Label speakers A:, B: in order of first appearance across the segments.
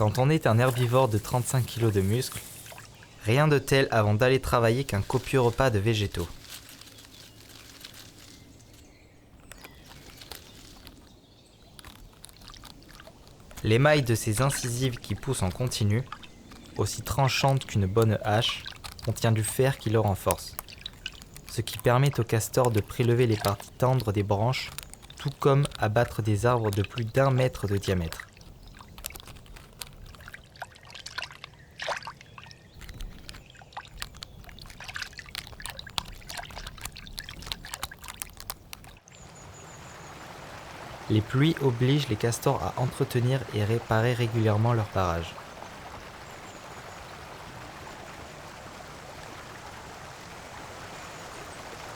A: Quand on est un herbivore de 35 kg de muscles, rien de tel avant d'aller travailler qu'un copieux repas de végétaux. L'émail de ces incisives qui poussent en continu, aussi tranchantes qu'une bonne hache, contient du fer qui le renforce, ce qui permet au castor de prélever les parties tendres des branches, tout comme abattre des arbres de plus d'1 mètre de diamètre. Les pluies obligent les castors à entretenir et réparer régulièrement leurs barrages.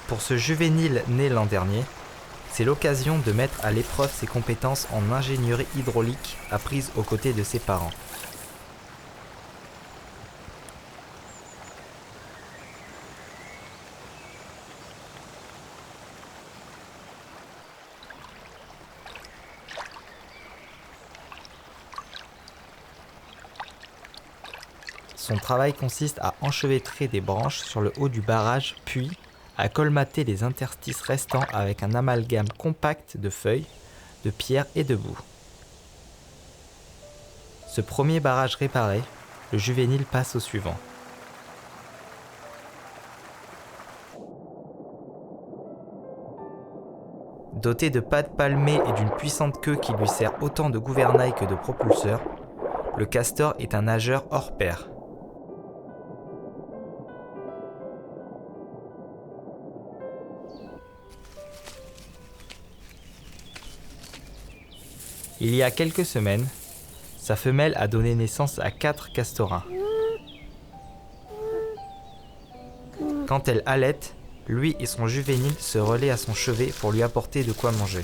A: Pour ce juvénile né l'an dernier, c'est l'occasion de mettre à l'épreuve ses compétences en ingénierie hydraulique apprises aux côtés de ses parents. Son travail consiste à enchevêtrer des branches sur le haut du barrage, puis à colmater les interstices restants avec un amalgame compact de feuilles, de pierres et de boue. Ce premier barrage réparé, le juvénile passe au suivant. Doté de pattes palmées et d'une puissante queue qui lui sert autant de gouvernail que de propulseur, le castor est un nageur hors pair. Il y a quelques semaines, sa femelle a donné naissance à 4 castorins. Quand elle allaite, lui et son juvénile se relaient à son chevet pour lui apporter de quoi manger.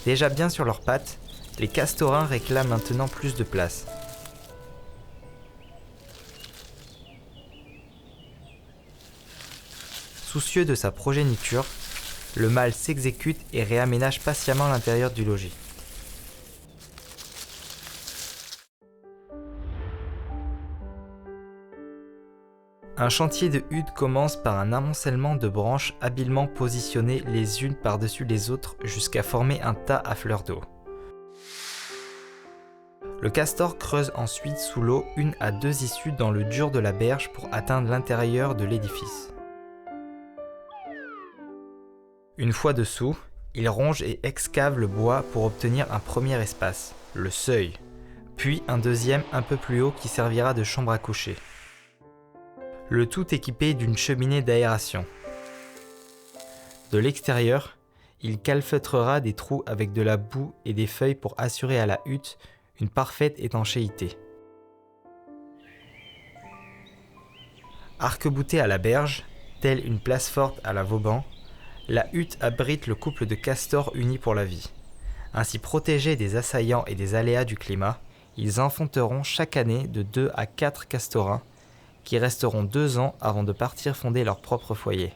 A: Déjà bien sur leurs pattes, les castorins réclament maintenant plus de place. Soucieux de sa progéniture, le mâle s'exécute et réaménage patiemment l'intérieur du logis. Un chantier de hutte commence par un amoncellement de branches habilement positionnées les unes par-dessus les autres jusqu'à former un tas à fleur d'eau. Le castor creuse ensuite sous l'eau 1 à 2 issues dans le dur de la berge pour atteindre l'intérieur de l'édifice. Une fois dessous, il ronge et excave le bois pour obtenir un premier espace, le seuil, puis un deuxième un peu plus haut qui servira de chambre à coucher. Le tout équipé d'une cheminée d'aération. De l'extérieur, il calfeutrera des trous avec de la boue et des feuilles pour assurer à la hutte une parfaite étanchéité. Arc-boutée à la berge, telle une place forte à la Vauban, la hutte abrite le couple de castors unis pour la vie. Ainsi protégés des assaillants et des aléas du climat, ils enfanteront chaque année de 2 à 4 castorins qui resteront 2 ans avant de partir fonder leur propre foyer.